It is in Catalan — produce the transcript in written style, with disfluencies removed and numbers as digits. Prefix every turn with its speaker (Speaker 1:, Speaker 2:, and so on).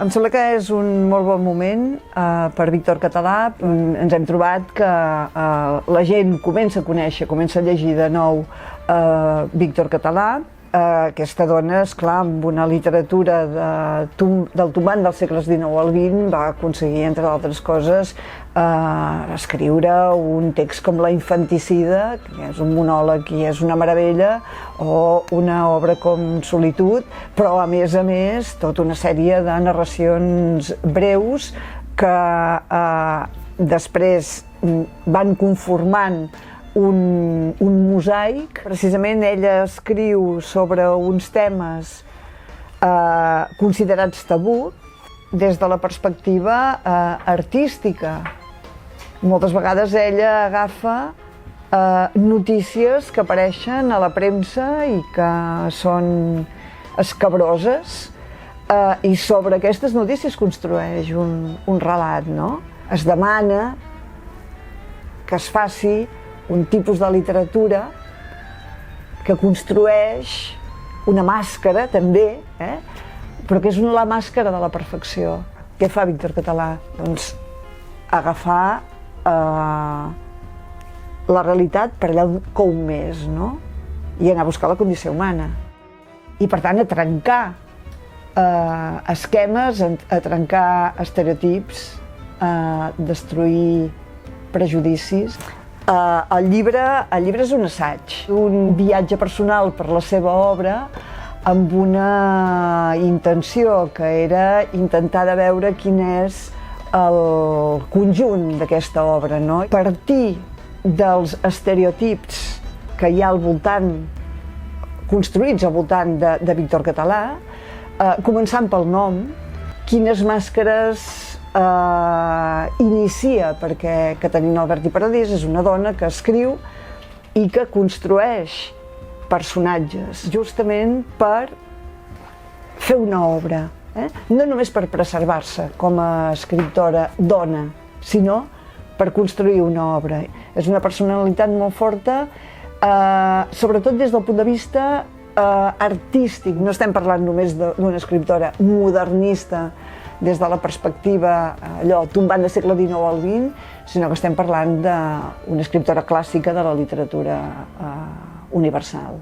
Speaker 1: Em sembla que és un molt bon moment per Víctor Català. Ens hem trobat que la gent comença a conèixer, comença a llegir de nou Víctor Català. Aquesta dona, esclar, amb una literatura del tombant dels segles XIX al XX, va aconseguir, entre d'altres coses, escriure un text com La infanticida, que és un monòleg i és una meravella, o una obra com Solitud, però a més, tota una sèrie de narracions breus que després van conformant un mosaic. Precisament ella escriu sobre uns temes considerats tabú des de la perspectiva artística. Moltes vegades ella agafa notícies que apareixen a la premsa i que són escabroses i sobre aquestes notícies construeix un relat, no? Es demana que es faci un tipus de literatura que construeix una màscara, també, però que és la màscara de la perfecció. Què fa Víctor Català? Doncs agafar la realitat per allà com és, no? I anar a buscar la condició humana. I, per tant, a trencar esquemes, a trencar estereotips, a destruir prejudicis. El llibre és un assaig, un viatge personal per la seva obra amb una intenció que era intentar de veure quin és el conjunt d'aquesta obra, no? Partir dels estereotips que hi ha al voltant, construïts al voltant de Víctor Català, començant pel nom, quines màscares inicia, perquè Caterina Albert i Paradís és una dona que escriu i que construeix personatges justament per fer una obra, no només per preservar-se com a escriptora dona, sinó per construir una obra. És una personalitat molt forta, sobretot des del punt de vista artístic. No estem parlant només d'una escriptora modernista des de la perspectiva tombant del segle XIX al XX, sinó que estem parlant d'una escriptora clàssica de la literatura universal.